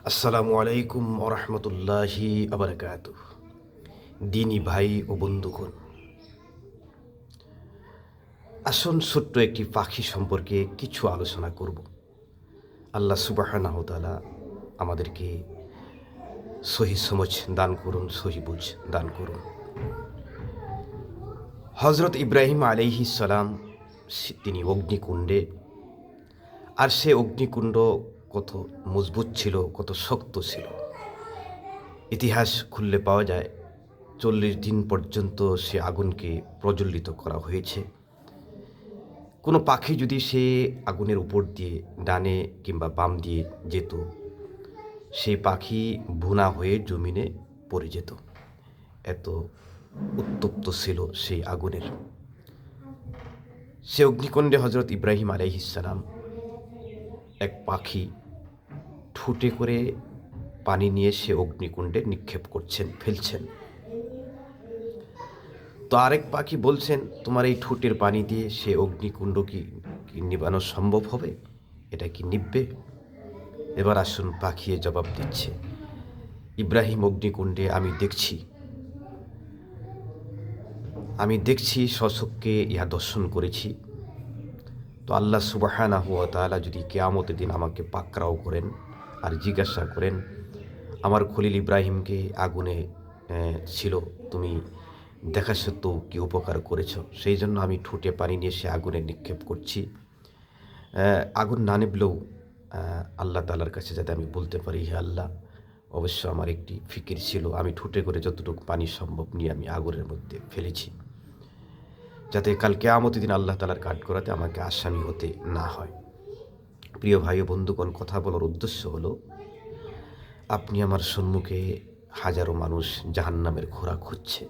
আসসালামু আলাইকুম ওরহমতুল্লাহি আবরকাতুহ। দিনী ভাই ও বন্ধুগণ, আসুন ছোট্ট একটি পাখি সম্পর্কে কিছু আলোচনা করব। আল্লাহ সুবহানাহু ওয়া তাআলা আমাদেরকে সহি সমঝ দান করুন, সহি বুঝ দান করুন। হজরত ইব্রাহিম আলাইহিস সালাম তিনি অগ্নিকুণ্ডে, আর সে অগ্নিকুণ্ড কত মজবুত ছিল, কত শক্ত ছিল। ইতিহাস খুললে পাওয়া যায় 40 দিন পর্যন্ত সে আগুনকে প্রজ্বলিত করা হয়েছে। কোনো পাখি যদি সে আগুনের উপর দিয়ে ডানে কিংবা বাম দিয়ে যেত, সেই পাখি ভুনা হয়ে জমিনে পড়ে যেত। এত উত্তপ্ত ছিল সেই আগুনের। সে অগ্নিকুণ্ডে হজরত ইব্রাহিম আলাইহিস সালাম এক পাখি ঠুটে করে পানি নিয়ে সে অগ্নিকুণ্ডে নিক্ষেপ করছেন, ফেলছেন। তো আরেক পাখি বলছেন, তোমার এই ঠোঁটের পানি দিয়ে সে অগ্নিকুণ্ড কি নিবানো সম্ভব হবে? এটা কি নিববে? এবার আসুন পাখিয়ে জবাব দিচ্ছে, ইব্রাহিম অগ্নিকুণ্ডে আমি দেখছি স্বচক্ষে ইহা দর্শন করেছি। তো আল্লাহ সুবহানাহু ওয়া তাআলা যদি কিয়ামতের দিন আমাকে পাকড়াও করেন আর জিজ্ঞাসা করেন, আমার খলিল ইব্রাহিমকে আগুনে ছিল, তুমি দেখা সত্ত্বেও কি উপকার করেছ? সেই জন্য আমি ঠোঁটে পানি নিয়ে সে আগুনে নিক্ষেপ করছি। আগুন না নিবলেও আল্লাহ তাআলার কাছে যাতে আমি বলতে পারি, হে আল্লাহ, অবশ্য আমার একটি ফিকির ছিল, আমি ঠোঁটে করে যতটুকু পানি সম্ভব নিয়ে আমি আগুনের মধ্যে ফেলেছি, যাতে কাল কিয়ামতের দিন আল্লাহ তাআলার কাঠগড়াতে আমাকে আসামি হতে না হয়। প্রিয় ভাই ও বন্ধুগণ, কথা বলার উদ্দেশ্য হলো, আপনি আমার সম্মুখে হাজারো মানুষ জাহান্নামের ঘোড়া খুঁজছে।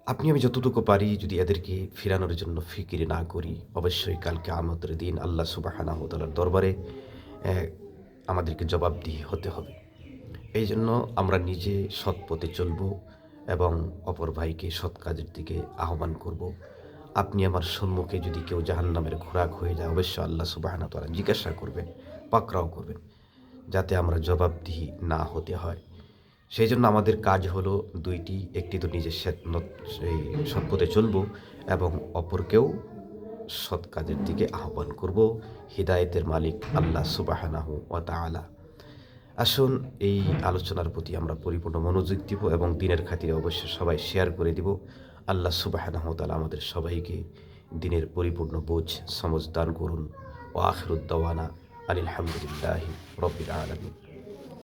আমি যতটুকু পারি যদি এদেরকে ফিরানোর জন্য ফিকির না করি, অবশ্যই কাল কিয়ামতের দিন আল্লাহ সুবহানাহু ওয়া তাআলার দরবারে আমাদেরকে জবাবদিহি হতে হবে। এই জন্য আমরা নিজে সৎ পথে চলব এবং অপর ভাইকে সৎ কাজের দিকে আহ্বান করব। আপনি আমার সম্মুখে যদি কেউ জাহান্নামের খোরাক হয়ে যায়, অবশ্যই আল্লাহ সুবহানাহু ওয়া তাআলা জিজ্ঞাসা করবেন, পাকড়াও করবেন, যাতে আমরা জবাবদিহি না হতে হয়। সেই জন্য আমাদের কাজ হলো দুইটি, একটি তো নিজের সৎ পথে চলব এবং অপরকেও সৎ কাজের দিকে আহ্বান করব। হিদায়েতের মালিক আল্লাহ সুবহানাহু ওয়া তাআলা। আসুন এই আলোচনার প্রতি আমরা পরিপূর্ণ মনোযোগ দিব এবং দিনের খাতিরে অবশ্যই সবাই শেয়ার করে দিব। আল্লাহ সুবহানাহু ওয়া তাআলা আমাদের সবাইকে দিনের পরিপূর্ণ বোঝ সমঝ দান করুন। ওয়া আখিরুদ দাওয়ানা আনিল হামদুলিল্লাহি রাব্বিল আলামিন।